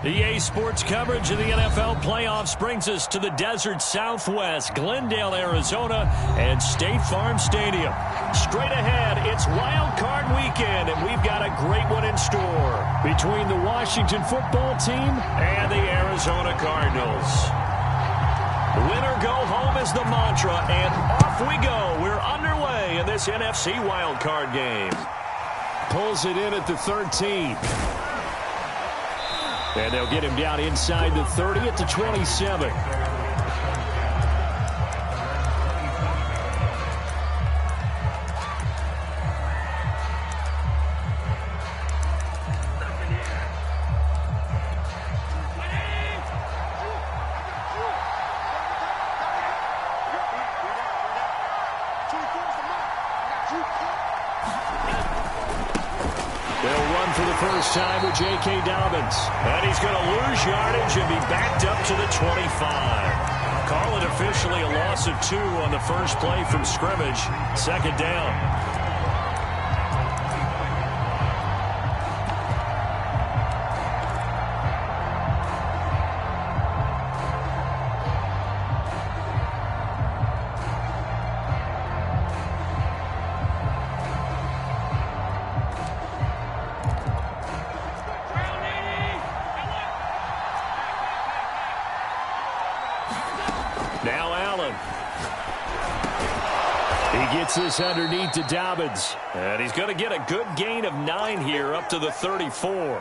EA Sports coverage of the NFL playoffs brings us to the desert Southwest, Glendale, Arizona, and State Farm Stadium. Straight ahead, it's Wild Card Weekend, and we've got a great one in store between the Washington football team and the Arizona Cardinals. Win or go home is the mantra, and off we go. We're underway in this NFC Wild Card game. Pulls it in at the 13. And they'll get him down inside the 30 at the 27. Time with J.K. Dobbins. And he's going to lose yardage and be backed up to the 25. Call it officially a loss of 2 on the first play from scrimmage. Second down. This underneath to Dobbins. And he's going to get a good gain of 9 here up to the 34.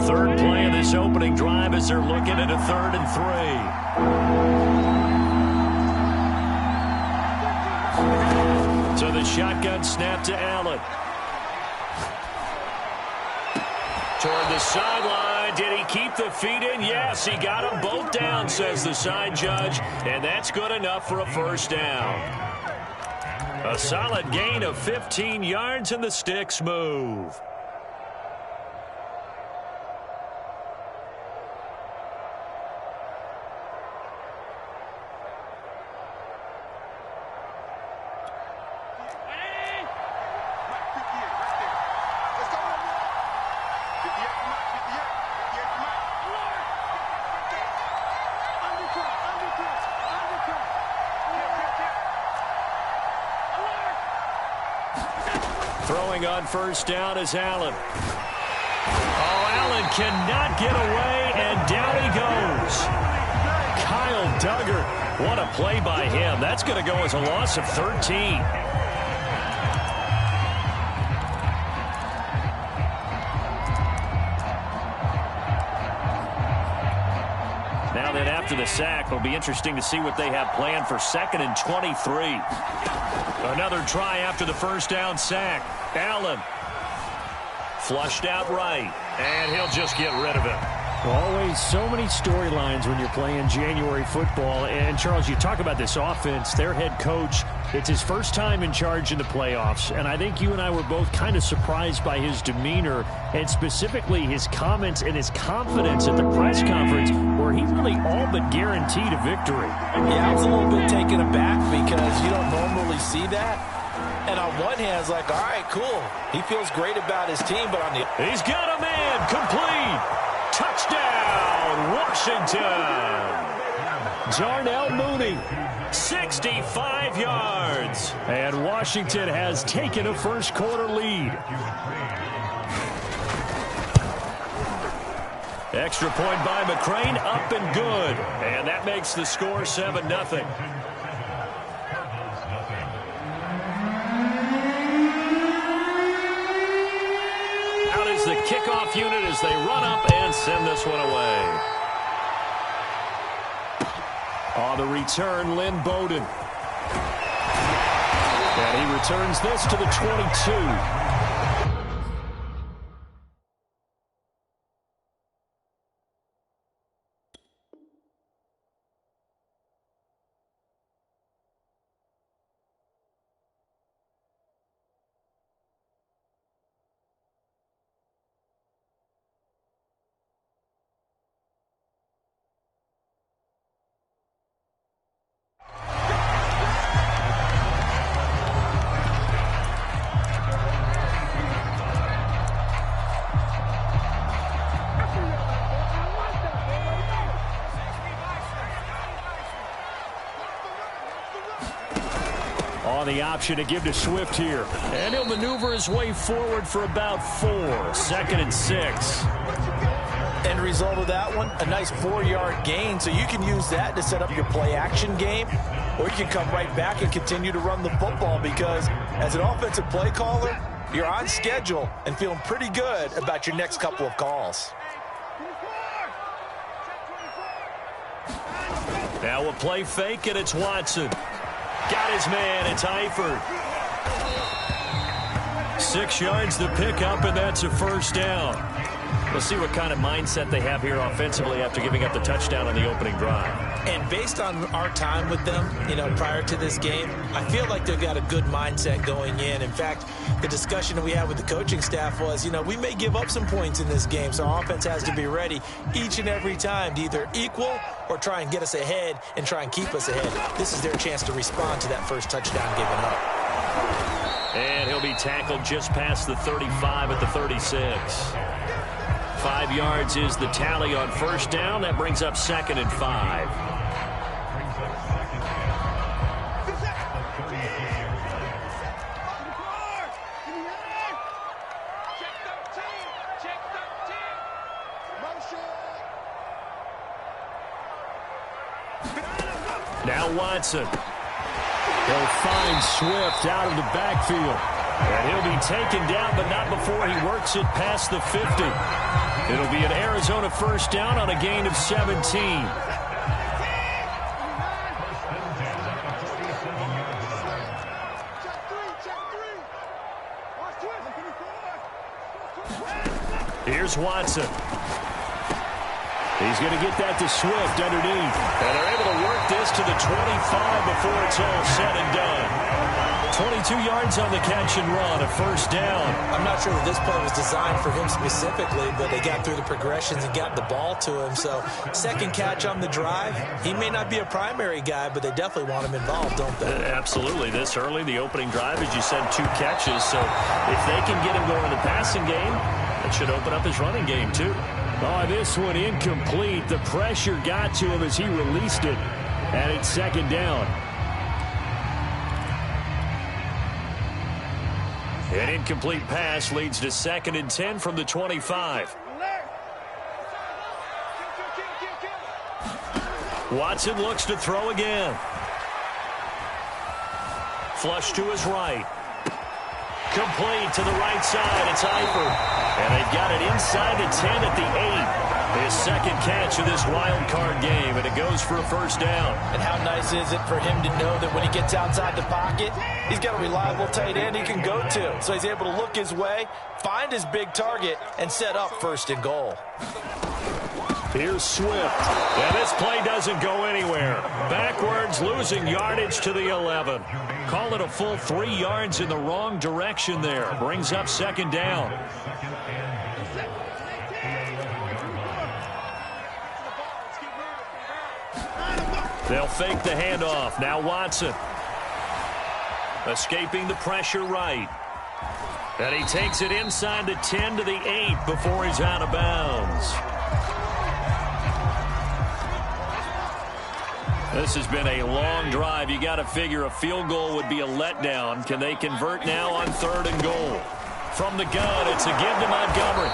Third play of this opening drive as they're looking at a 3rd and 3. So the shotgun snap to Allen. Toward the sideline. Did he keep the feet in? Yes, he got them both down, says the side judge. And that's good enough for a first down. A solid gain of 15 yards, and the sticks move. Throwing on first down is Allen. Oh, Allen cannot get away, and down he goes. Kyle Duggar, what a play by him. That's going to go as a loss of 13. Now then, after the sack, it'll be interesting to see what they have planned for 2nd and 23. Another try after the first down sack. Allen flushed out right, and he'll just get rid of it. Always so many storylines when you're playing January football. And, Charles, you talk about this offense, their head coach, it's his first time in charge in the playoffs. And I think you and I were both kind of surprised by his demeanor and specifically his comments and his confidence at the press conference where he really all but guaranteed a victory. Yeah, I was a little bit taken aback because you don't normally see that. And on one hand, it's like, all right, cool. He feels great about his team, but on the... He's got a man complete. Touchdown, Washington. Darnell Mooney, 65 yards. And Washington has taken a first-quarter lead. Extra point by McCrane, up and good. And that makes the score 7-0. Out is the kickoff unit as they run up and send this one away. On the return, Lynn Bowden. And he returns this to the 22. On the option to give to Swift here. And he'll maneuver his way forward for about 4. 2nd and 6. End result of that one, a nice 4-yard gain. So you can use that to set up your play-action game, or you can come right back and continue to run the football because as an offensive play caller, you're on schedule and feeling pretty good about your next couple of calls. Now a play fake, and it's Watson. Got his man, it's Eifert. 6 yards the pickup, and that's a first down. We'll see what kind of mindset they have here offensively after giving up the touchdown on the opening drive. And based on our time with them, prior to this game, I feel like they've got a good mindset going in. In fact, the discussion that we had with the coaching staff was, we may give up some points in this game, so our offense has to be ready each and every time to either equal or try and get us ahead and try and keep us ahead. This is their chance to respond to that first touchdown given up. And he'll be tackled just past the 35 at the 36. 5 yards is the tally on first down. That brings up 2nd and 5. Now Watson. He'll find Swift out of the backfield. And he'll be taken down, but not before he works it past the 50. It'll be an Arizona first down on a gain of 17. Here's Watson. He's going to get that to Swift underneath. And they're able to work this to the 25 before it's all said and done. 22 yards on the catch and run, a first down. I'm not sure that this play was designed for him specifically, but they got through the progressions and got the ball to him. So, second catch on the drive. He may not be a primary guy, but they definitely want him involved, don't they? Absolutely. This early, the opening drive, as you said, 2 catches. So, if they can get him going in the passing game, that should open up his running game, too. Oh, this one incomplete. The pressure got to him as he released it. And it's 2nd down. An incomplete pass leads to 2nd and 10 from the 25. Watson looks to throw again. Flush to his right. Complete to the right side. It's Eifert. And they've got it inside the 10 at the 8. His second catch of this wild card game, and it goes for a first down. And how nice is it for him to know that when he gets outside the pocket, he's got a reliable tight end he can go to. So he's able to look his way, find his big target, and set up 1st and goal. Here's Swift. And this play doesn't go anywhere. Backwards, losing yardage to the 11. Call it a full 3 yards in the wrong direction there. Brings up 2nd down. They'll fake the handoff. Now Watson. Escaping the pressure right. And he takes it inside the 10 to the 8 before he's out of bounds. This has been a long drive. You got to figure a field goal would be a letdown. Can they convert now on 3rd and goal? From the gun, it's a give to Montgomery.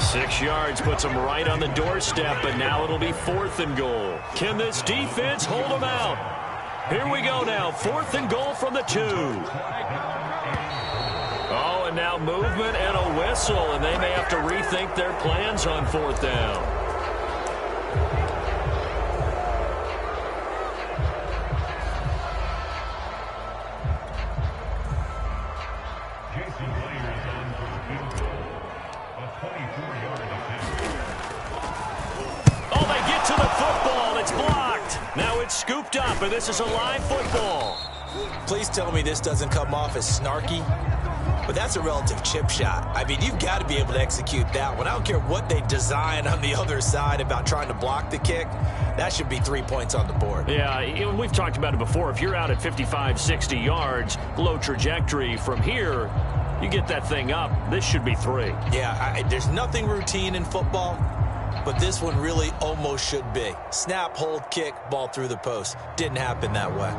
6 yards puts him right on the doorstep, but now it'll be 4th and goal. Can this defense hold him out? Here we go now. 4th and goal from the 2. Oh, and now movement and a whistle, and they may have to rethink their plans on 4th down. Scooped up, and this is a live football. Please tell me this doesn't come off as snarky, but that's a relative chip shot. I mean, you've got to be able to execute that one. I don't care what they design on the other side about trying to block the kick. That should be 3 points on the board. Yeah, we've talked about it before. If you're out at 55, 60 yards, low trajectory from here, you get that thing up. This should be 3. Yeah, there's nothing routine in football, but this one really almost should be. Snap, hold, kick, ball through the post. Didn't happen that way.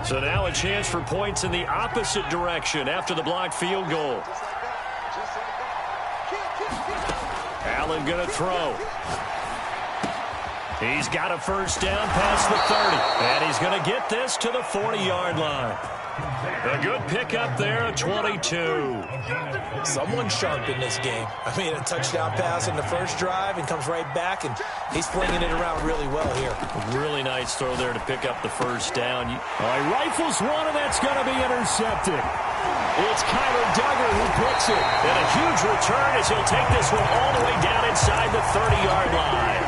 So now a chance for points in the opposite direction after the blocked field goal. Allen going to throw. He's got a first down past the 30. And he's going to get this to the 40-yard line. A good pickup there at 22. Someone sharp in this game. I mean, a touchdown pass in the first drive and comes right back, and he's flinging it around really well here. A really nice throw there to pick up the first down. He rifles one, and that's going to be intercepted. It's Kyler Duggar who picks it. And a huge return as he'll take this one all the way down inside the 30-yard line.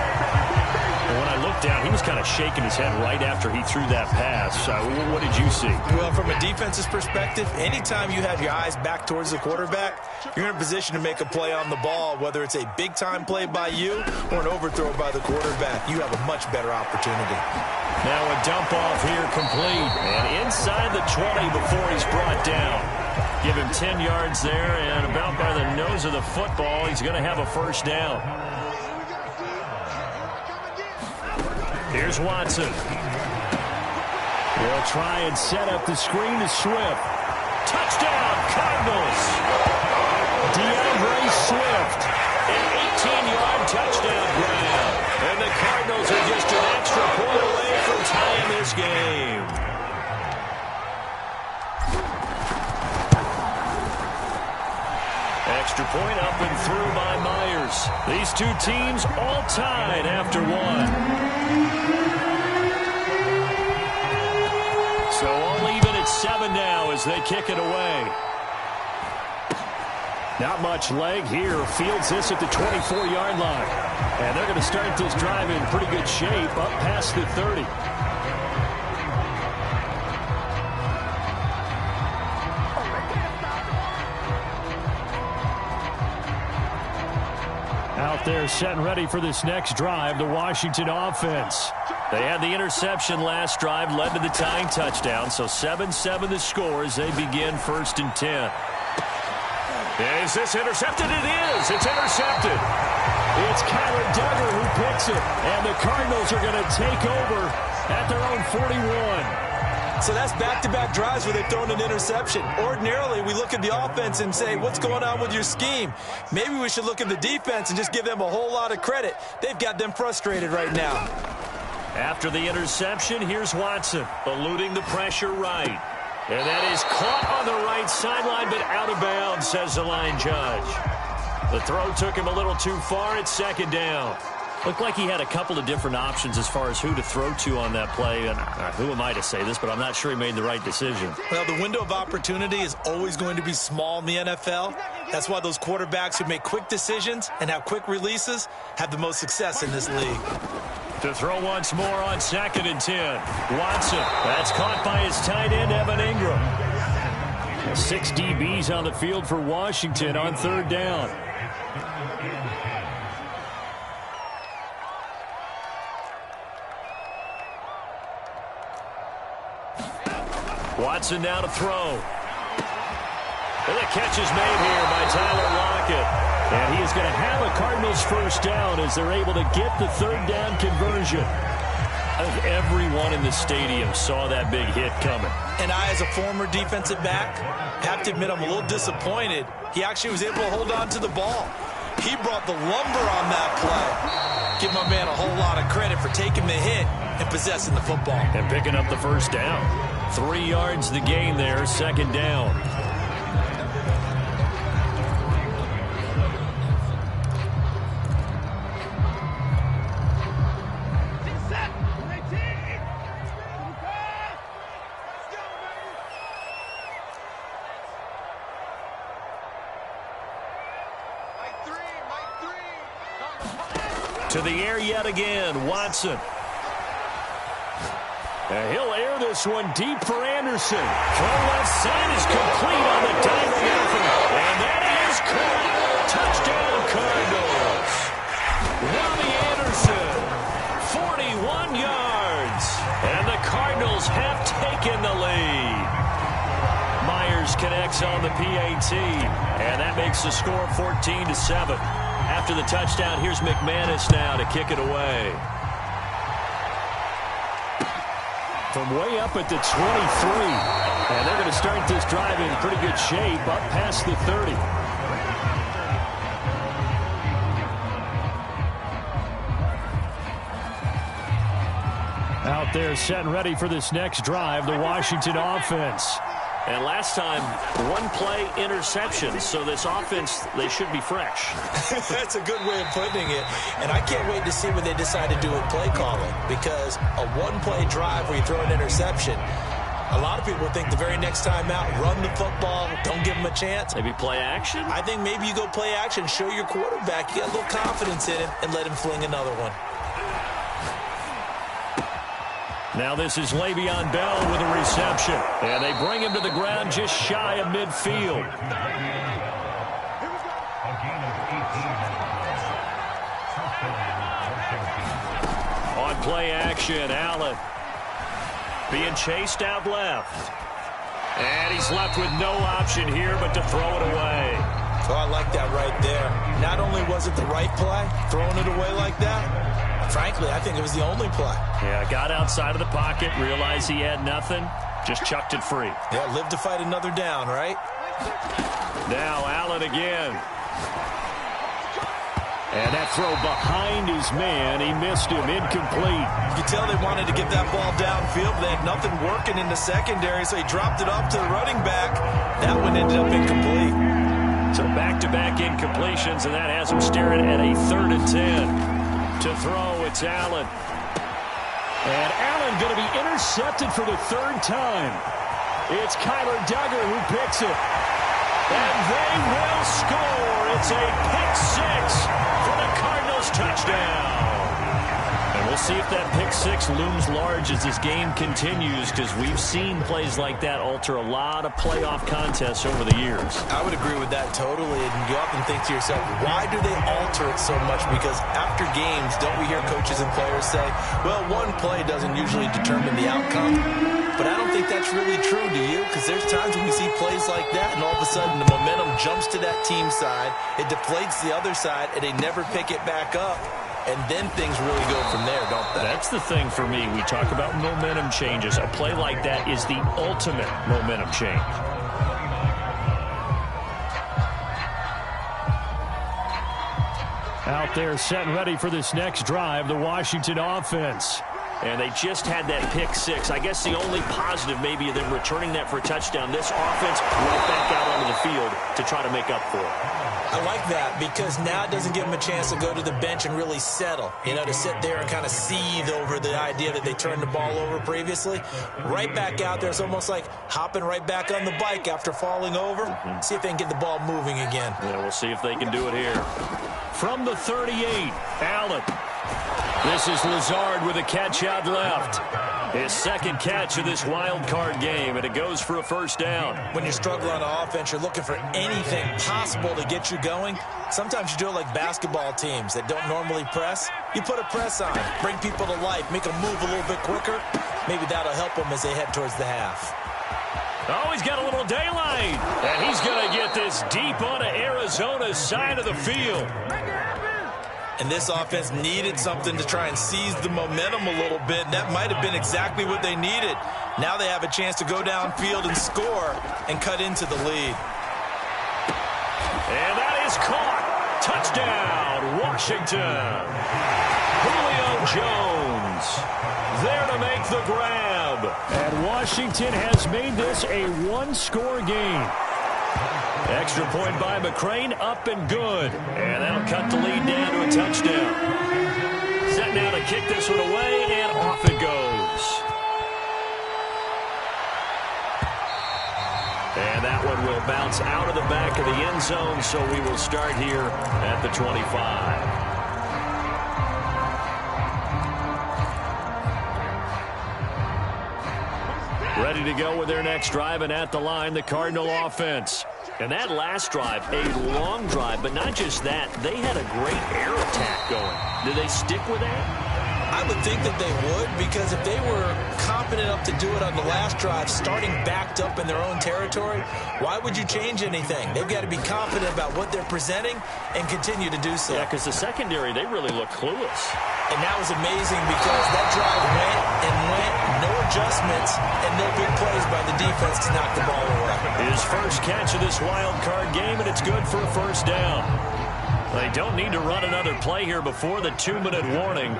When I looked down, he was kind of shaking his head right after he threw that pass. What did you see? Well, from a defense's perspective, anytime you have your eyes back towards the quarterback, you're in a position to make a play on the ball, whether it's a big-time play by you or an overthrow by the quarterback. You have a much better opportunity. Now a dump-off here complete. And inside the 20 before he's brought down. Give him 10 yards there, and about by the nose of the football, he's going to have a first down. Here's Watson. They'll try and set up the screen to Swift. Touchdown, Cardinals. DeAndre Swift. An 18-yard touchdown grab. And the Cardinals are just an extra point away from tying this game. Extra point up and through by Myers. These two teams all tied after one. So all even at 7 now as they kick it away. Not much leg here. Fields this at the 24-yard line. And they're going to start this drive in pretty good shape up past the 30. Out there set and ready for this next drive, the Washington offense. They had the interception last drive, led to the tying touchdown. So 7-7 the score as they begin 1st and 10. Is this intercepted? It is. It's intercepted. It's Kyler Duggar who picks it. And the Cardinals are going to take over at their own 41. So that's back-to-back drives where they've thrown an interception. Ordinarily, we look at the offense and say, what's going on with your scheme? Maybe we should look at the defense and just give them a whole lot of credit. They've got them frustrated right now. After the interception, here's Watson, eluding the pressure right. And that is caught on the right sideline, but out of bounds, says the line judge. The throw took him a little too far. It's 2nd down. Looked like he had a couple of different options as far as who to throw to on that play. And who am I to say this, but I'm not sure he made the right decision. Well, the window of opportunity is always going to be small in the NFL. That's why those quarterbacks who make quick decisions and have quick releases have the most success in this league. To throw once more on 2nd and 10. Watson. That's caught by his tight end, Evan Ingram. 6 DBs on the field for Washington on 3rd down. Watson now to throw. And the catch is made here by Tyler Lockett. And he is going to have a Cardinals first down as they're able to get the 3rd down conversion. Everyone in the stadium saw that big hit coming. And I, as a former defensive back, have to admit I'm a little disappointed. He actually was able to hold on to the ball. He brought the lumber on that play. Give my man a whole lot of credit for taking the hit and possessing the football. And picking up the first down. 3 yards the gain there, 2nd down. To the air yet again, Watson. He'll air this one deep for Anderson. Throw left side is complete on the diving effort. And that is caught. Touchdown, Cardinals. Robbie Anderson, 41 yards. And the Cardinals have taken the lead. Myers connects on the PAT. And that makes the score 14-7. After the touchdown, here's McManus now to kick it away. from way up at the 23. And they're going to start this drive in pretty good shape, up past the 30. Out there set and ready for this next drive, the Washington offense. And last time, one play interception. So this offense, they should be fresh. That's a good way of putting it. And I can't wait to see what they decide to do with play calling. Because a one-play drive where you throw an interception, a lot of people think the very next time out, run the football, don't give them a chance. Maybe play action? I think maybe you go play action, show your quarterback you got a little confidence in him, and let him fling another one. Now this is Le'Veon Bell with a reception. And they bring him to the ground just shy of midfield. On play action, Allen being chased out left. And he's left with no option here but to throw it away. So I like that right there. Not only was it the right play, throwing it away like that, frankly, I think it was the only play. Yeah, got outside of the pocket, realized he had nothing, just chucked it free. Yeah, live to fight another down, right? Now Allen again. And that throw behind his man, he missed him, incomplete. You can tell they wanted to get that ball downfield, but they had nothing working in the secondary, so he dropped it off to the running back. That one ended up incomplete. So back-to-back incompletions, and that has him staring at a 3rd and 10. To throw, it's Allen. And Allen going to be intercepted for the 3rd time. It's Kyler Duggar who picks it. And they will score. It's a pick-6 for the Cardinals touchdown. And we'll see if that pick-6 looms large as this game continues, because we've seen plays like that alter a lot of playoff contests over the years. I would agree with that totally. And you often think to yourself, why do they alter it so much? Because after games, don't we hear coaches and players say, well, one play doesn't usually determine the outcome. But I don't think that's really true, do you? Because there's times when we see plays like that, and all of a sudden the momentum jumps to that team side, it deflates the other side, and they never pick it back up. And then things really go from there, don't they? That's the thing for me. We talk about momentum changes. A play like that is the ultimate momentum change. Out there set and ready for this next drive, the Washington offense. And they just had that pick-6. I guess the only positive maybe of them returning that for a touchdown. This offense right back out onto the field to try to make up for it. I like that because now it doesn't give them a chance to go to the bench and really settle. You know, to sit there and kind of seethe over the idea that they turned the ball over previously. Right back out there. It's almost like hopping right back on the bike after falling over. See if they can get the ball moving again. Yeah, we'll see if they can do it here. From the 38, Allen. This is Lazard with a catch out left. His 2nd catch of this wild card game, and it goes for a 1st down. When you struggle on offense, you're looking for anything possible to get you going. Sometimes you do it like basketball teams that don't normally press. You put a press on, bring people to life, make them move a little bit quicker. Maybe that'll help them as they head towards the half. Oh, he's got a little daylight. And he's going to get this deep onto Arizona's side of the field. And this offense needed something to try and seize the momentum a little bit. And that might have been exactly what they needed. Now they have a chance to go downfield and score and cut into the lead. And that is caught. Touchdown, Washington. Julio Jones there to make the grab. And Washington has made this a 1-score game. Extra point by McCrane, up and good. And that'll cut the lead down to a touchdown. Set now to kick this one away, and off it goes. And that one will bounce out of the back of the end zone, so we will start here at the 25. Ready to go with their next drive, and at the line, the Cardinal offense. And that last drive, a long drive, but not just that. They had a great air attack going. Do they stick with that? I would think that they would, because if they were confident confident enough to do it on the last drive, starting backed up in their own territory, why would you change anything? They've got to be confident about what they're presenting and continue to do so. Yeah, because the secondary, they really look clueless. And that was amazing because that drive went and went, no adjustments, and no big plays by the defense to knock the ball away. His first catch of this wild card game, and it's good for a first down. They don't need to run another play here before the 2-minute warning.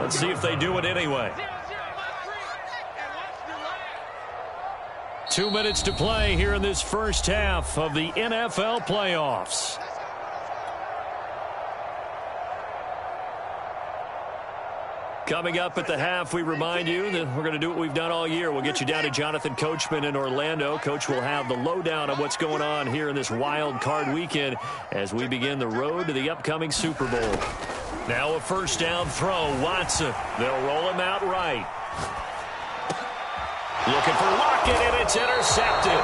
Let's see if they do it anyway. 2 minutes to play here in this first half of the NFL playoffs. Coming up at the half, we remind you that we're going to do what we've done all year. We'll get you down to Jonathan Coachman in Orlando. Coach will have the lowdown on what's going on here in this wild card weekend as we begin the road to the upcoming Super Bowl. Now a first down throw. Watson. They'll roll him out right. Looking for Lockett, and it's intercepted.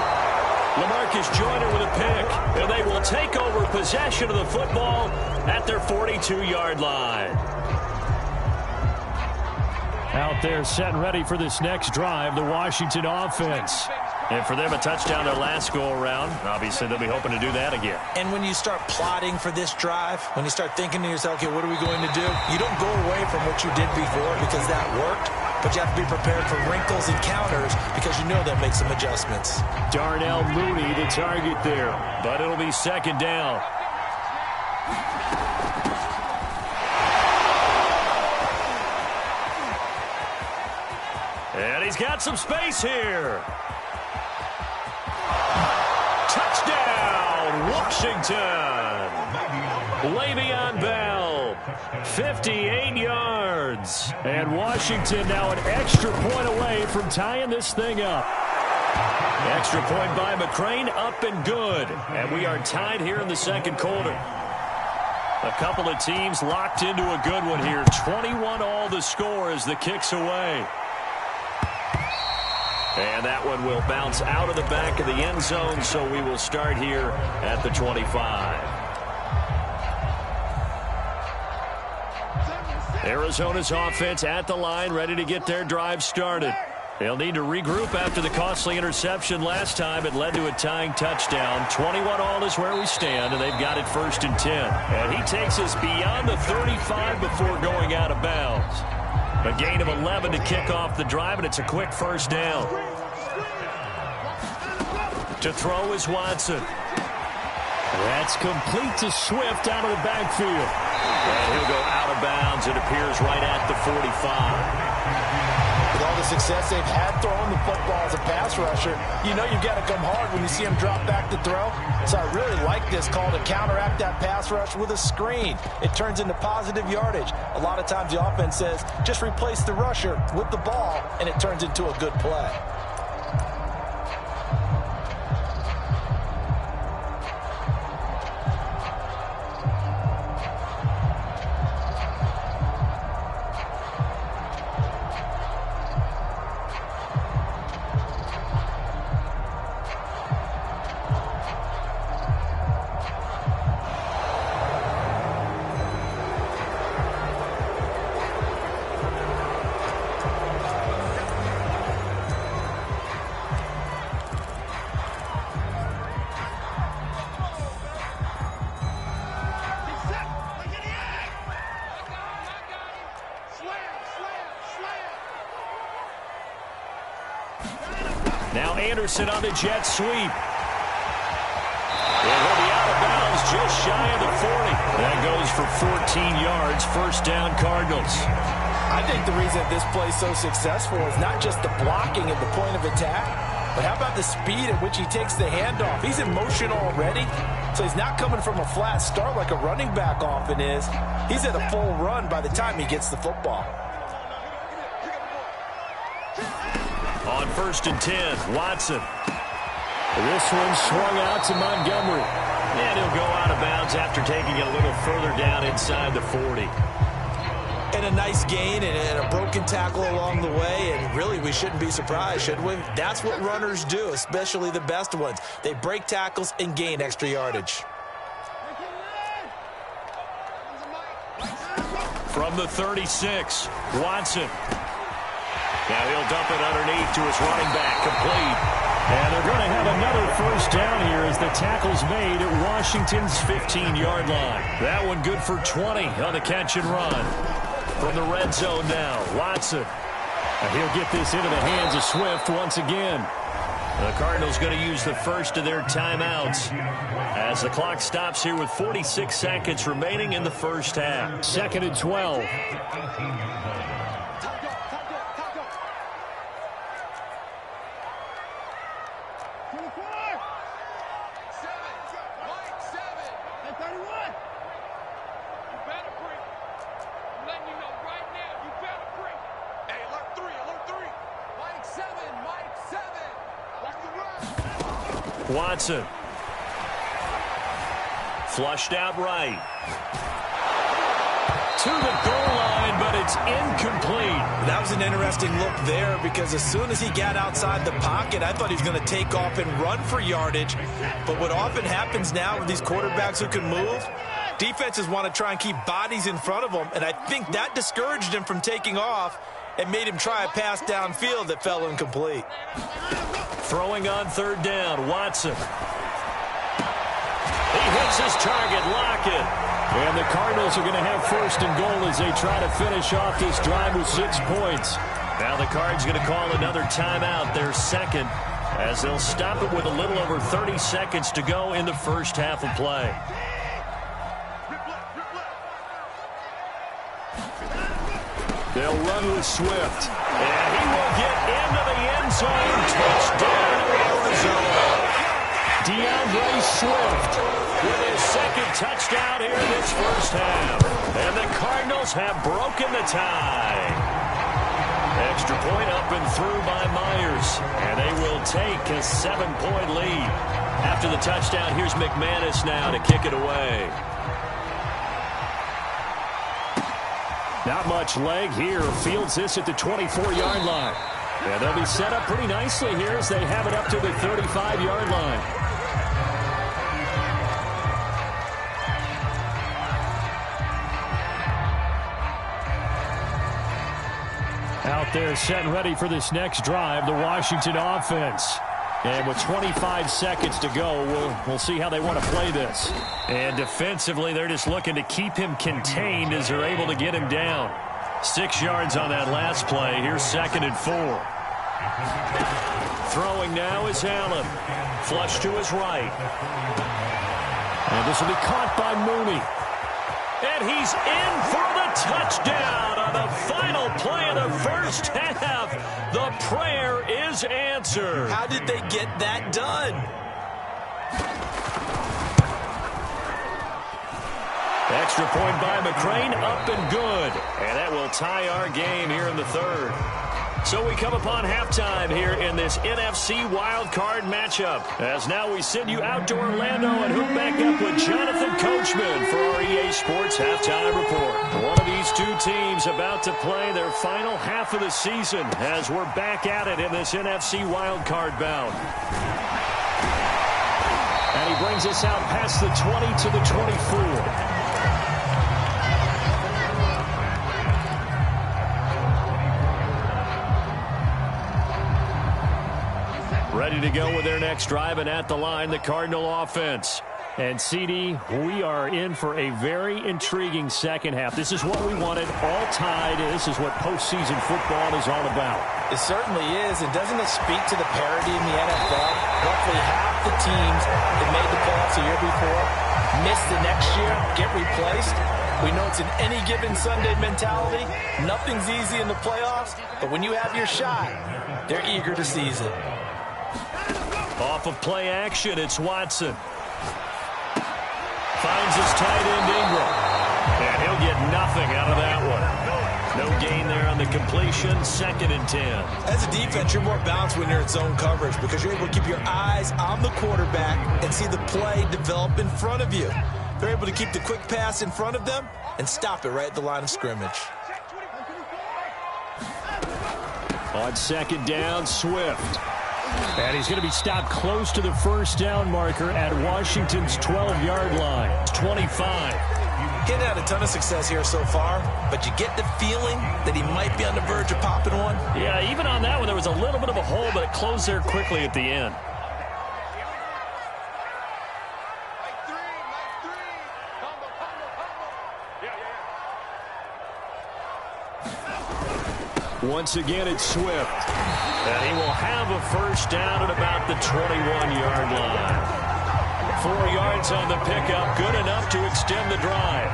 LaMarcus Joyner with a pick, and they will take over possession of the football at their 42-yard line. Out there set and ready for this next drive, the Washington offense. And for them, a touchdown their last go-around. Obviously, they'll be hoping to do that again. And when you start plotting for this drive, when you start thinking to yourself, okay, what are we going to do? You don't go away from what you did before because that worked, but you have to be prepared for wrinkles and counters because you know they'll make some adjustments. Darnell Mooney, the target there. But it'll be second down. And he's got some space here. Touchdown, Washington. Le'Veon Bell, 58 yards. And Washington now an extra point away from tying this thing up. Extra point by McCrane, up and good. And we are tied here in the second quarter. A couple of teams locked into a good one here. 21 all the score as the kick's away. And that one will bounce out of the back of the end zone, so we will start here at the 25. Arizona's offense at the line, ready to get their drive started. They'll need to regroup after the costly interception last time. It led to a tying touchdown. 21 all is where we stand, and they've got it 1st and 10. And he takes us beyond the 35 before going out of bounds. A gain of 11 to kick off the drive, and it's a quick first down. To throw is Watson. That's complete to Swift out of the backfield. And he'll go out of bounds. It appears right at the 45. With all the success they've had throwing the football as a pass rusher, you know you've got to come hard when you see him drop back to throw. So I really like this call to counteract that pass rush with a screen. It turns into positive yardage. A lot of times the offense says, just replace the rusher with the ball, and it turns into a good play. Now Anderson on the jet sweep. And he'll be out of bounds just shy of the 40. That goes for 14 yards. First down, Cardinals. I think the reason this play is so successful is not just the blocking at the point of attack, but how about the speed at which he takes the handoff? He's in motion already, so he's not coming from a flat start like a running back often is. He's at a full run by the time he gets the football. On 1st and 10, Watson. This one swung out to Montgomery. And he'll go out of bounds after taking it a little further down inside the 40. And a nice gain and a broken tackle along the way, and really we shouldn't be surprised, should we? That's what runners do, especially the best ones. They break tackles and gain extra yardage. From the 36, Watson. Now he'll dump it underneath to his running back, complete. And they're going to have another first down here as the tackle's made at Washington's 15-yard line. That one good for 20 on the catch and run. From the red zone now, Watson. And he'll get this into the hands of Swift once again. The Cardinals going to use the first of their timeouts as the clock stops here with 46 seconds remaining in the first half. 2nd and 12. Watson. Flushed out right. To the goal line, but it's incomplete. That was an interesting look there because as soon as he got outside the pocket, I thought he was going to take off and run for yardage. But what often happens now with these quarterbacks who can move, defenses want to try and keep bodies in front of them, and I think that discouraged him from taking off and made him try a pass downfield that fell incomplete. Throwing on 3rd down, Watson. He hits his target, Lockett. And the Cardinals are going to have 1st and goal as they try to finish off this drive with 6 points. Now the Cards going to call another timeout, their second, as they'll stop it with a little over 30 seconds to go in the first half of play. They'll run with Swift. And he will get into the end zone. Touchdown, Arizona. DeAndre Swift with his 2nd touchdown here in this first half. And the Cardinals have broken the tie. Extra point up and through by Myers. And they will take a 7-point lead. After the touchdown, here's McManus now to kick it away. Not much leg here. Fields this at the 24-yard line. And they'll be set up pretty nicely here as they have it up to the 35-yard line. Out there set and ready for this next drive, the Washington offense. And with 25 seconds to go, we'll see how they want to play this. And defensively, they're just looking to keep him contained as they're able to get him down. 6 yards on that last play. Here's 2nd and 4. Throwing now is Allen. Flush to his right. And this will be caught by Mooney. And he's in for the touchdown on the final play of the first half. The prayer is answered. How did they get that done? Extra point by McCrane, up and good. And that will tie our game here in the 3rd. So we come upon halftime here in this NFC wildcard matchup. As now we send you out to Orlando and hook back up with Jonathan Coachman for our EA Sports Halftime Report. One of these two teams about to play their final half of the season as we're back at it in this NFC wildcard bout. And he brings us out past the 20 to the 24. Ready to go with their next drive, and at the line, the Cardinal offense. And, CD, we are in for a very intriguing second half. This is what we wanted, all tied. This is what postseason football is all about. It certainly is, and doesn't it speak to the parity in the NFL? Roughly half the teams that made the playoffs a year before miss the next year, get replaced. We know it's an any given Sunday mentality. Nothing's easy in the playoffs, but when you have your shot, they're eager to seize it. Off of play action, it's Watson. Finds his tight end Ingram. And he'll get nothing out of that one. No gain there on the completion, 2nd and 10. As a defense, you're more balanced when you're in zone coverage because you're able to keep your eyes on the quarterback and see the play develop in front of you. They're able to keep the quick pass in front of them and stop it right at the line of scrimmage. On 2nd down, Swift. And he's going to be stopped close to the first down marker at Washington's 12-yard line. 25. Getting had a ton of success here so far, but you get the feeling that he might be on the verge of popping one. Yeah, even on that one, there was a little bit of a hole, but it closed there quickly at the end. Once again, it's Swift. And he will have a first down at about the 21-yard line. 4 yards on the pickup, good enough to extend the drive.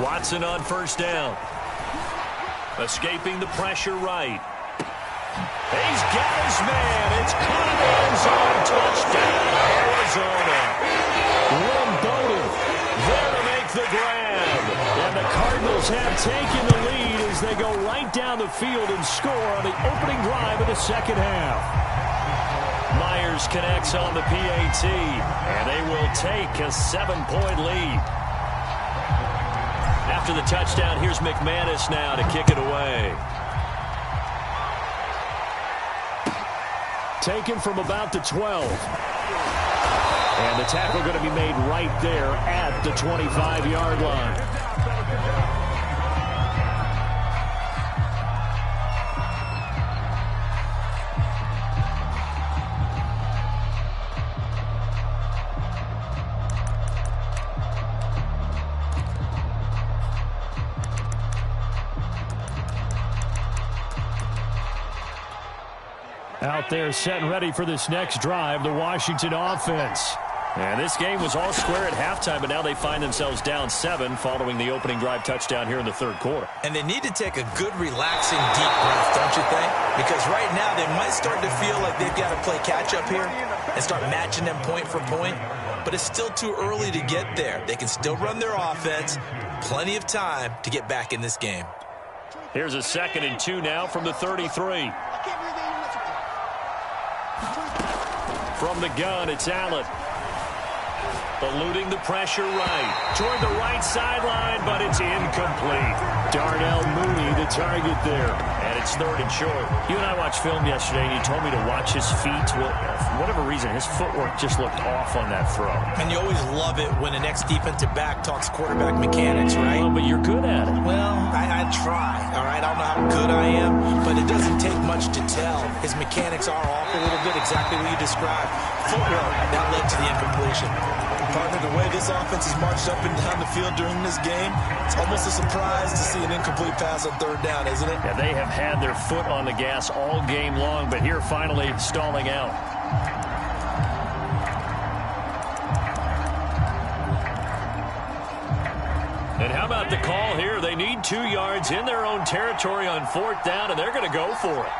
Watson on first down. Escaping the pressure right. He's got his man. It's caught in the end zone. Touchdown, Arizona. Lynn Bowden There to make the grab. And the Cardinals have taken the lead as they go right down the field and score on the opening drive of the second half. Myers connects on the PAT, and they will take a 7-point lead. After the touchdown, here's McManus now to kick it away. Taken from about the 12. And the tackle going to be made right there at the 25-yard line. Out there set and ready for this next drive, the Washington offense. And this game was all square at halftime, but now they find themselves down 7 following the opening drive touchdown here in the third quarter. And they need to take a good, relaxing, deep breath, don't you think? Because right now they might start to feel like they've got to play catch-up here and start matching them point for point. But it's still too early to get there. They can still run their offense. Plenty of time to get back in this game. Here's a 2nd and 2 now from the 33. From the gun, it's Allen. Eluding the pressure right. Toward the right sideline, but it's incomplete. Darnell Mooney, the target there. And it's 3rd and short. You and I watched film yesterday, and you told me to watch his feet. Well, for whatever reason, his footwork just looked off on that throw. And you always love it when the next defensive back talks quarterback mechanics, right? Well, but you're good at it. Well, I try, all right? I don't know how good I am, but it doesn't take much to tell. His mechanics are off a little bit, exactly what you described. Footwork, that led to the incompletion. Partner, the way this offense has marched up and down the field during this game, it's almost a surprise to see an incomplete pass on 3rd down, isn't it? Yeah, they have had their foot on the gas all game long, but here finally stalling out. And how about the call here? They need 2 yards in their own territory on 4th down, and they're going to go for it.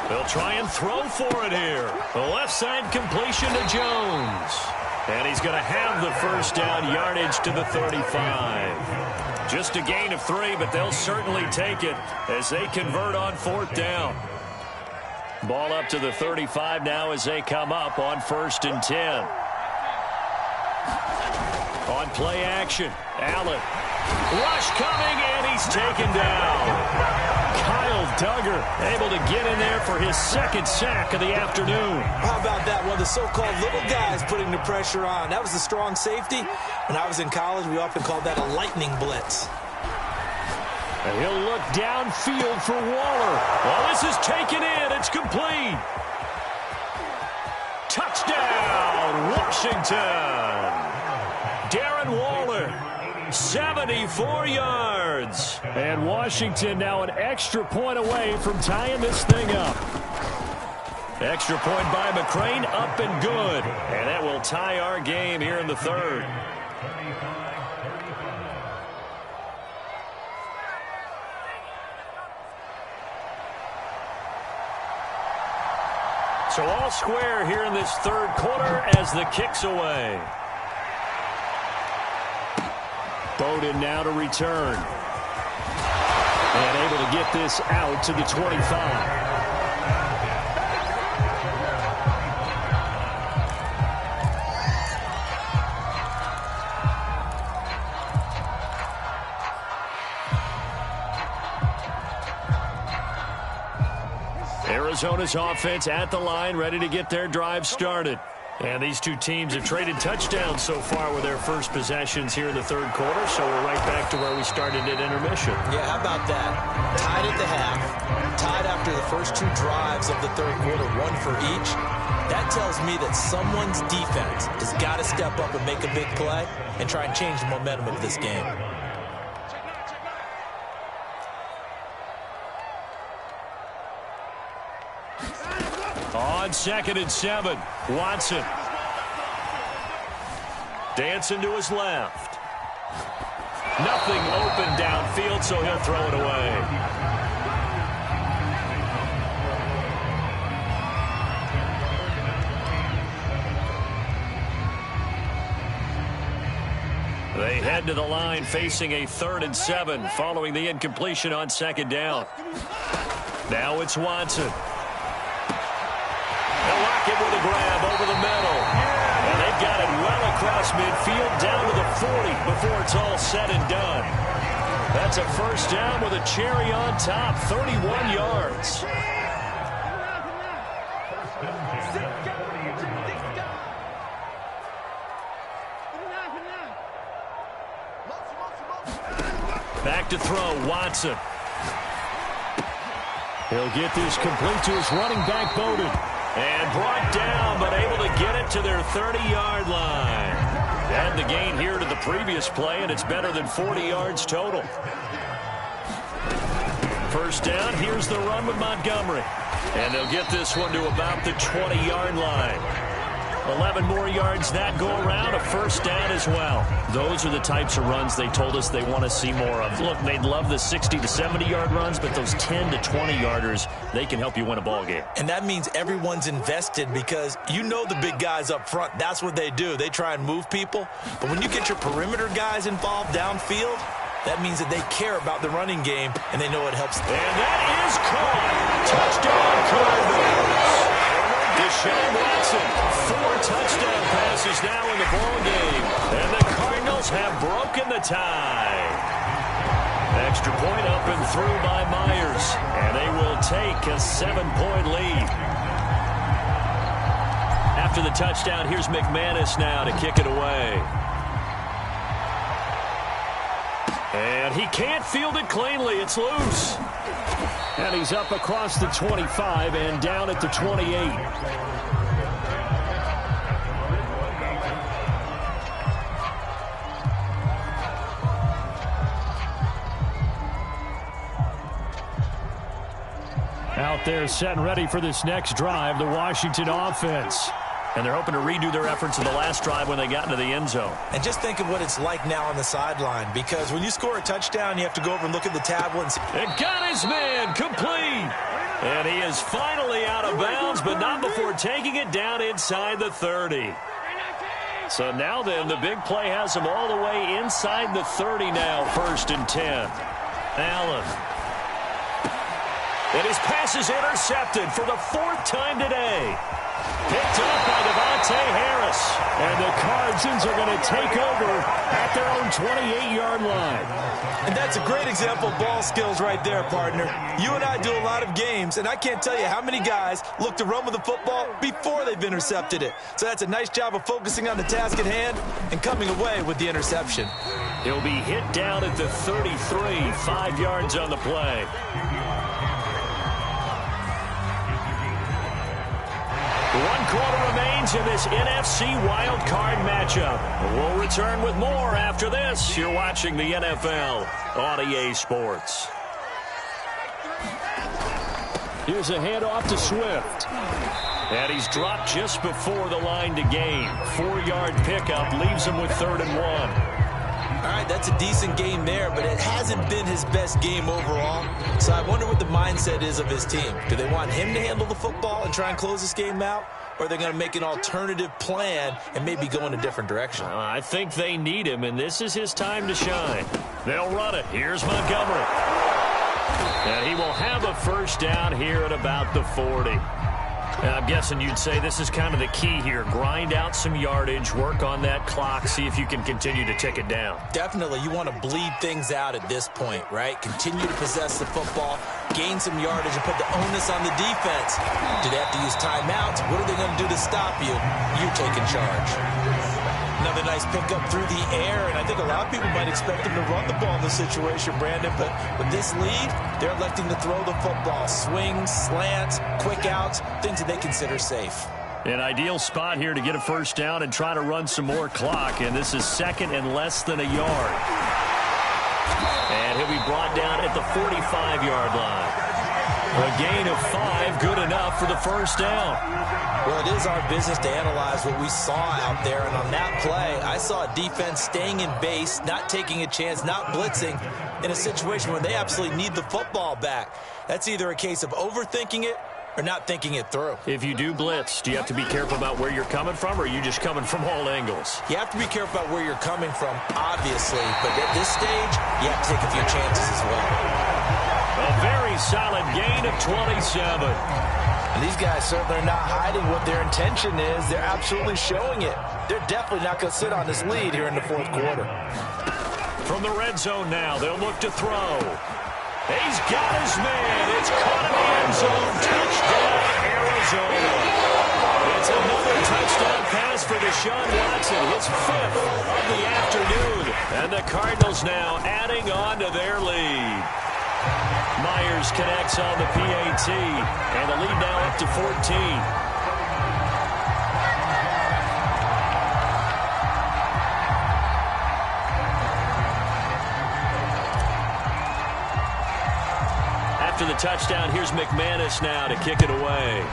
They'll try and throw for it here. The left side completion to Jones. And he's going to have the first down, yardage to the 35. Just a gain of 3, but they'll certainly take it as they convert on 4th down. Ball up to the 35 now as they come up on 1st and 10. On play action, Allen. Rush coming, and he's taken down. Kyle Duggar able to get in there for his 2nd sack of the afternoon. How about that? One of the so-called little guys putting the pressure on. That was a strong safety. When I was in college, we often called that a lightning blitz. And he'll look downfield for Waller. Well, this is taken in. It's complete. Touchdown, Washington. Darren Waller, 74 yards. And Washington now an extra point away from tying this thing up. Extra point by McCrane, up and good. And that will tie our game here in the 3rd. So all square here in this 3rd quarter as the kick's away. Bowden now to return. And able to get this out to the 25. Arizona's offense at the line, ready to get their drive started. And these two teams have traded touchdowns so far with their first possessions here in the third quarter, so we're right back to where we started at intermission. Yeah, how about that? Tied at the half, tied after the first two drives of the third quarter, one for each. That tells me that someone's defense has got to step up and make a big play and try and change the momentum of this game. On 2nd and 7, Watson. Dancing to his left. Nothing open downfield, so he'll throw it away. They head to the line facing a 3rd and 7 following the incompletion on 2nd down. Now it's Watson. Lockett with a grab over the middle. And they've got it well across midfield down to the 40 before it's all said and done. That's a first down with a cherry on top, 31 yards. Back to throw, Watson. He'll get this complete to his running back, Bowden. And brought down, but able to get it to their 30-yard line. Add the gain here to the previous play, and it's better than 40 yards total. First down, here's the run with Montgomery. And they'll get this one to about the 20-yard line. 11 more yards that go around, a first down as well. Those are the types of runs they told us they want to see more of. Look, they'd love the 60 to 70-yard runs, but those 10 to 20-yarders, they can help you win a ball game. And that means everyone's invested because you know the big guys up front. That's what they do. They try and move people. But when you get your perimeter guys involved downfield, that means that they care about the running game, and they know it helps them. And that is caught. Touchdown, Cardinals. Deshaun Watson, 4 touchdown passes now in the ball game, and the Cardinals have broken the tie. Extra point up and through by Myers, and they will take a 7-point lead. After the touchdown, here's McManus now to kick it away. And he can't field it cleanly. It's loose. And he's up across the 25 and down at the 28. Out there set and ready for this next drive, the Washington offense. And they're hoping to redo their efforts in the last drive when they got into the end zone. And just think of what it's like now on the sideline, because when you score a touchdown, you have to go over and look at the tablet. It got his man complete. And he is finally out of bounds, but not before taking it down inside the 30. So now then, the big play has him all the way inside the 30 now, 1st and 10. Allen. And his pass is intercepted for the 4th time today. Picked up by Devontae Harris. And the Cardinals are going to take over at their own 28-yard line. And that's a great example of ball skills right there, partner. You and I do a lot of games, and I can't tell you how many guys look to run with the football before they've intercepted it. So that's a nice job of focusing on the task at hand and coming away with the interception. He'll be hit down at the 33, 5 yards on the play. 1 quarter remains in this NFC wild card matchup. We'll return with more after this. You're watching the NFL on EA Sports. Here's a handoff to Swift. And he's dropped just before the line to gain. 4-yard pickup leaves him with 3rd and 1. All right, that's a decent game there, but it hasn't been his best game overall. So I wonder what the mindset is of his team. Do they want him to handle the football and try and close this game out? Or are they going to make an alternative plan and maybe go in a different direction? I think they need him, and this is his time to shine. They'll run it. Here's Montgomery. And he will have a first down here at about the 40. And I'm guessing you'd say this is kind of the key here. Grind out some yardage, work on that clock, see if you can continue to tick it down. Definitely. You want to bleed things out at this point, right? Continue to possess the football, gain some yardage and put the onus on the defense. Do they have to use timeouts? What are they going to do to stop you? You taking charge. Another nice pickup through the air, and I think a lot of people might expect them to run the ball in this situation, Brandon, but with this lead, they're electing to throw the football. Swings, slants, quick outs, things that they consider safe. An ideal spot here to get a first down and try to run some more clock, and this is second and less than a yard. And he'll be brought down at the 45-yard line. A gain of 5, good enough for the first down. Well, it is our business to analyze what we saw out there, and on that play, I saw a defense staying in base, not taking a chance, not blitzing, in a situation where they absolutely need the football back. That's either a case of overthinking it or not thinking it through. If you do blitz, do you have to be careful about where you're coming from, or are you just coming from all angles? You have to be careful about where you're coming from, obviously, but at this stage, you have to take a few chances as well. A very solid gain of 27. And these guys certainly are not hiding what their intention is. They're absolutely showing it. They're definitely not going to sit on this lead here in the fourth quarter. From the red zone now, they'll look to throw. He's got his man. It's caught in the end zone. Touchdown, Arizona. It's another touchdown pass for Deshaun Watson, his 5th of the afternoon. And the Cardinals now adding on to their lead. Myers connects on the PAT, and the lead now up to 14. After the touchdown, here's McManus now to kick it away.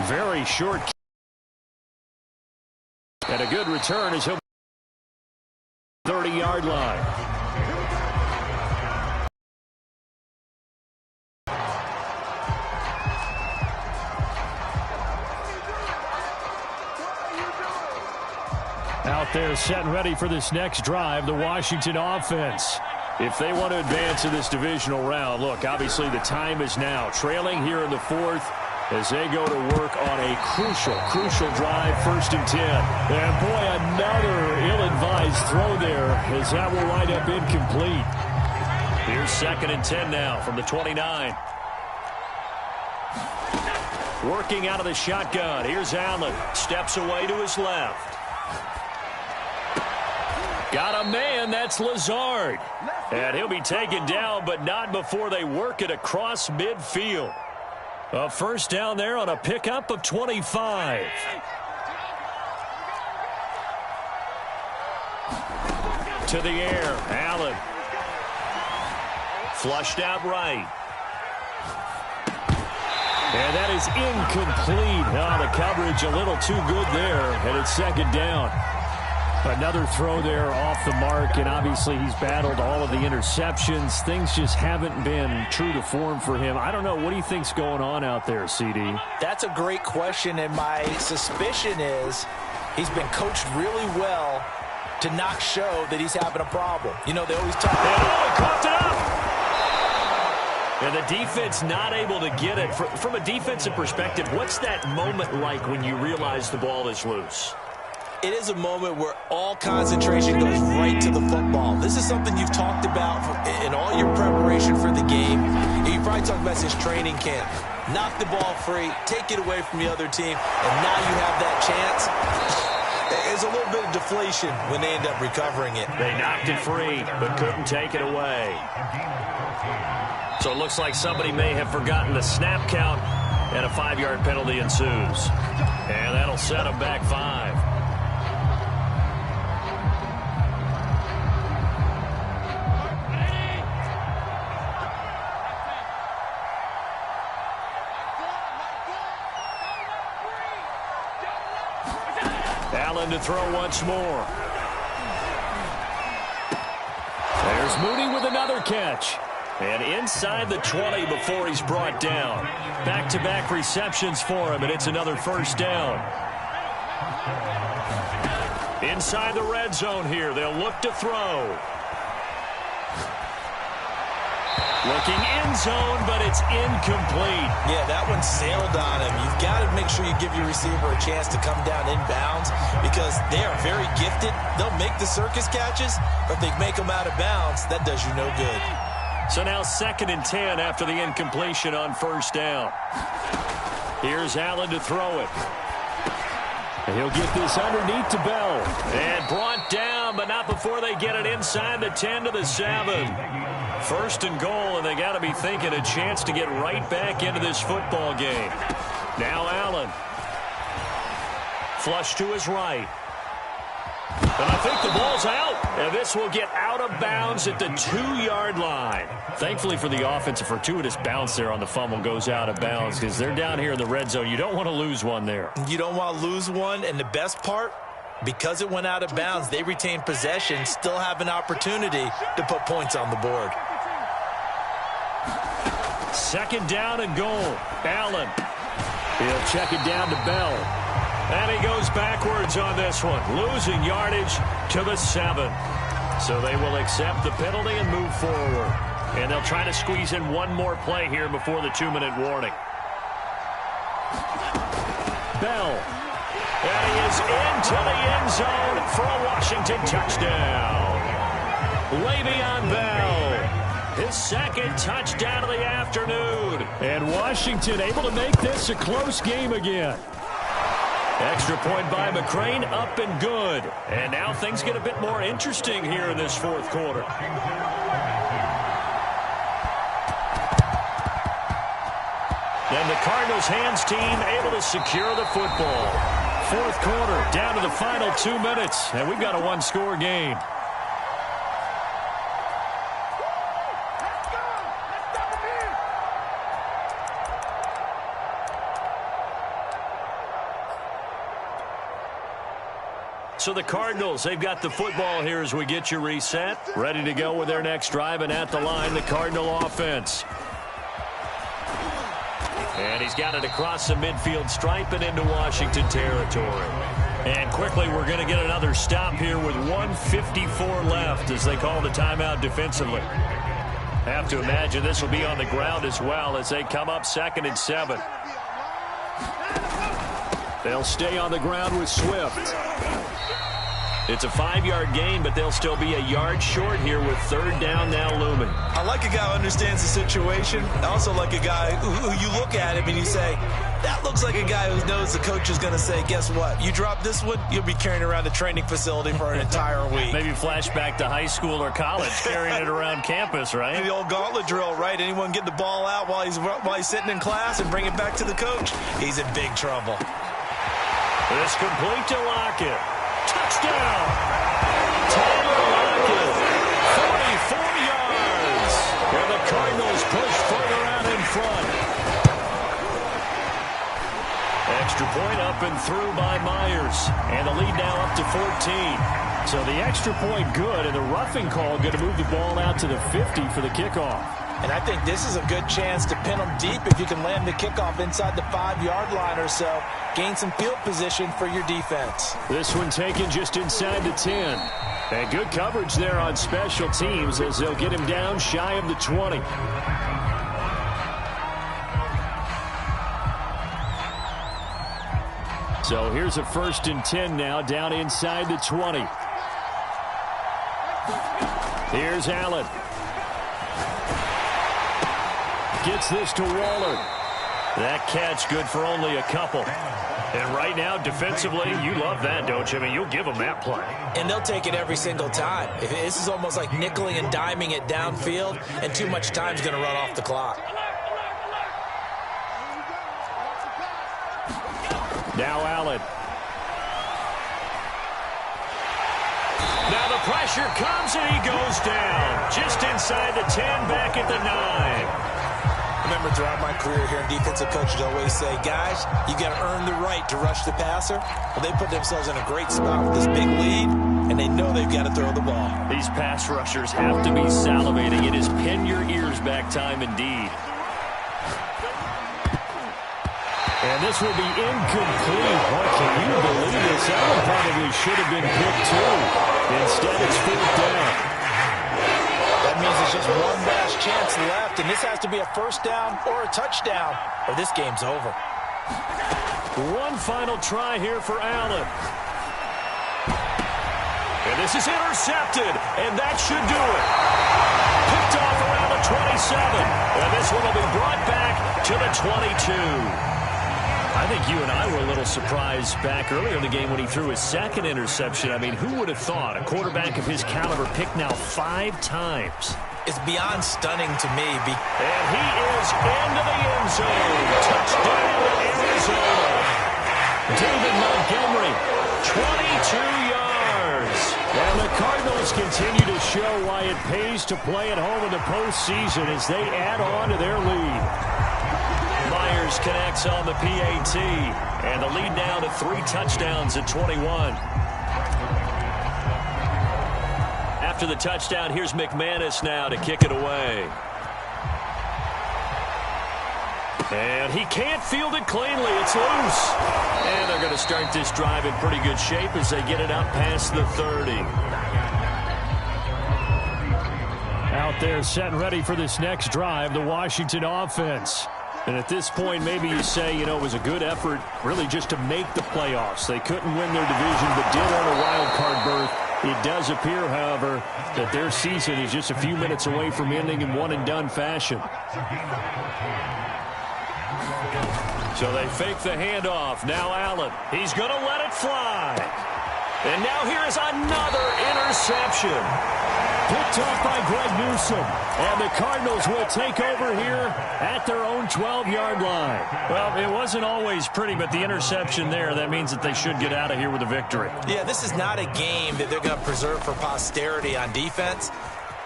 Very short. And a good return as he'll 30-yard line. Out there set and ready for this next drive, the Washington offense. If they want to advance in this divisional round, look, obviously the time is now. Trailing here in the fourth as they go to work on a crucial drive, 1st and 10. And boy, another ill-advised throw there as that will wind up incomplete. Here's 2nd and 10 now from the 29. Working out of the shotgun. Here's Allen. Steps away to his left. Got a man, that's Lazard. And he'll be taken down, but not before they work it across midfield. A first down there on a pickup of 25. To the air, Allen. Flushed out right. And that is incomplete. Oh, the coverage a little too good there, and it's 2nd down. Another throw there off the mark, and obviously he's battled all of the interceptions. Things just haven't been true to form for him. I don't know. What do you think's going on out there, CD? That's a great question, and my suspicion is he's been coached really well to not show that he's having a problem. You know, they always talk about he coughed it up. And the defense not able to get it. From a defensive perspective, what's that moment like when you realize the ball is loose? It is a moment where all concentration goes right to the football. This is something you've talked about in all your preparation for the game. You probably talked about this training camp. Knock the ball free, take it away from the other team, and now you have that chance. There's a little bit of deflation when they end up recovering it. They knocked it free, but couldn't take it away. So it looks like somebody may have forgotten the snap count, and a 5-yard penalty ensues. And that'll set them back 5. Allen to throw once more. There's Mooney with another catch. And inside the 20 before he's brought down. Back-to-back receptions for him, and it's another first down. Inside the red zone here. They'll look to throw. Looking end zone, but it's incomplete. Yeah, that one sailed on him. You've got to make sure you give your receiver a chance to come down inbounds because they are very gifted. They'll make the circus catches, but if they make them out of bounds, that does you no good. So now 2nd and 10 after the incompletion on 1st down. Here's Allen to throw it. And he'll get this underneath to Bell. And brought down, but not before they get it inside the 10 to the 7. 1st and goal, and they got to be thinking a chance to get right back into this football game. Now Allen. Flush to his right. And I think the ball's out. And this will get out of bounds at the 2-yard line. Thankfully for the offense, a fortuitous bounce there on the fumble goes out of bounds because they're down here in the red zone. You don't want to lose one there. You don't want to lose one, and the best part, because it went out of bounds, they retain possession, still have an opportunity to put points on the board. 2nd down and goal. Allen. He'll check it down to Bell. And he goes backwards on this one, losing yardage to the 7. So they will accept the penalty and move forward. And they'll try to squeeze in one more play here before the 2-minute warning. Bell. And he is into the end zone for a Washington touchdown. Le'Veon Bell. His 2nd touchdown of the afternoon. And Washington able to make this a close game again. Extra point by McCrane, up and good. And now things get a bit more interesting here in this 4th quarter. And the Cardinals' hands team able to secure the football. 4th quarter, down to the final 2 minutes, and we've got a 1-score game. So the Cardinals, they've got the football here as we get you reset. Ready to go with their next drive, and at the line, the Cardinal offense. And he's got it across the midfield stripe and into Washington territory. And quickly, we're going to get another stop here with 1:54 left as they call the timeout defensively. Have to imagine this will be on the ground as well as they come up 2nd and 7. They'll stay on the ground with Swift. It's a 5-yard gain, but they'll still be a yard short here with 3rd down now looming. I like a guy who understands the situation. I also like a guy who you look at him and you say, that looks like a guy who knows the coach is going to say, guess what? You drop this one, you'll be carrying around the training facility for an entire week. Maybe flashback to high school or college, carrying it around campus, right? The old gauntlet drill, right? Anyone get the ball out while he's sitting in class and bring it back to the coach? He's in big trouble. This complete to Lockett. Touchdown! Tyler Lockett, 44 yards. And the Cardinals push further out in front. Extra point up and through by Myers. And the lead now up to 14. So the extra point good, and the roughing call going to move the ball out to the 50 for the kickoff. And I think this is a good chance to pin them deep if you can land the kickoff inside the 5-yard line or so. Gain some field position for your defense. This one taken just inside the 10. And good coverage there on special teams as they'll get him down shy of the 20. So here's a 1st and 10 now down inside the 20. Here's Allen. Gets this to Waller. That catch good for only a couple. And right now, defensively, you love that, don't you? I mean, you'll give them that play. And they'll take it every single time. This is almost like nickeling and diming it downfield, and too much time's going to run off the clock. Now Allen. Now the pressure comes, and he goes down. Just inside the 10, back at the 9. Remember, throughout my career here, defensive coaches always say, guys, you got to earn the right to rush the passer. Well, they put themselves in a great spot with this big lead, and they know they've got to throw the ball. These pass rushers have to be salivating. It is pin your ears back time indeed. And this will be incomplete. What can you believe this? That one probably should have been picked too. Instead, it's 4th down. That means it's just one last chance left, and this has to be a first down or a touchdown, or this game's over. One final try here for Allen. And this is intercepted, and that should do it. Picked off around the 27, and this one will be brought back to the 22. I think you and I were a little surprised back earlier in the game when he threw his second interception. I mean, who would have thought a quarterback of his caliber picked now 5 times? It's beyond stunning to me. And he is into the end zone. Touchdown, Arizona. David Montgomery, 22 yards. And the Cardinals continue to show why it pays to play at home in the postseason as they add on to their lead. Myers connects on the PAT, and the lead now to 3 touchdowns at 21. After the touchdown, here's McManus now to kick it away. And he can't field it cleanly. It's loose. And they're going to start this drive in pretty good shape as they get it out past the 30. Out there set and ready for this next drive, the Washington offense. And at this point, maybe you say, you know, it was a good effort really just to make the playoffs. They couldn't win their division but did earn a wild card berth. It does appear, however, that their season is just a few minutes away from ending in one-and-done fashion. So they fake the handoff. Now Allen. He's going to let it fly. And now here is another interception. Picked off by Greg Newsome. And the Cardinals will take over here at their own 12-yard line. Well, it wasn't always pretty, but the interception there, that means that they should get out of here with a victory. Yeah, this is not a game that they're going to preserve for posterity on defense,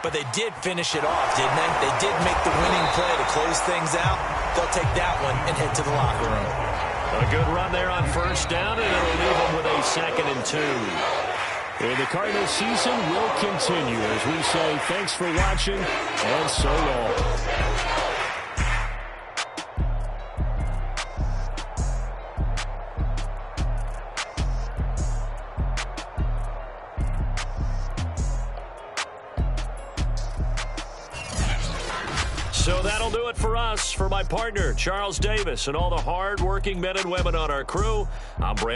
but they did finish it off, didn't they? They did make the winning play to close things out. They'll take that one and head to the locker room. A good run there on first down, and it'll leave them with a 2nd and 2. And the Cardinals season will continue as we say thanks for watching and so long. So that'll do it for us. For my partner, Charles Davis, and all the hard-working men and women on our crew, I'm Brandon.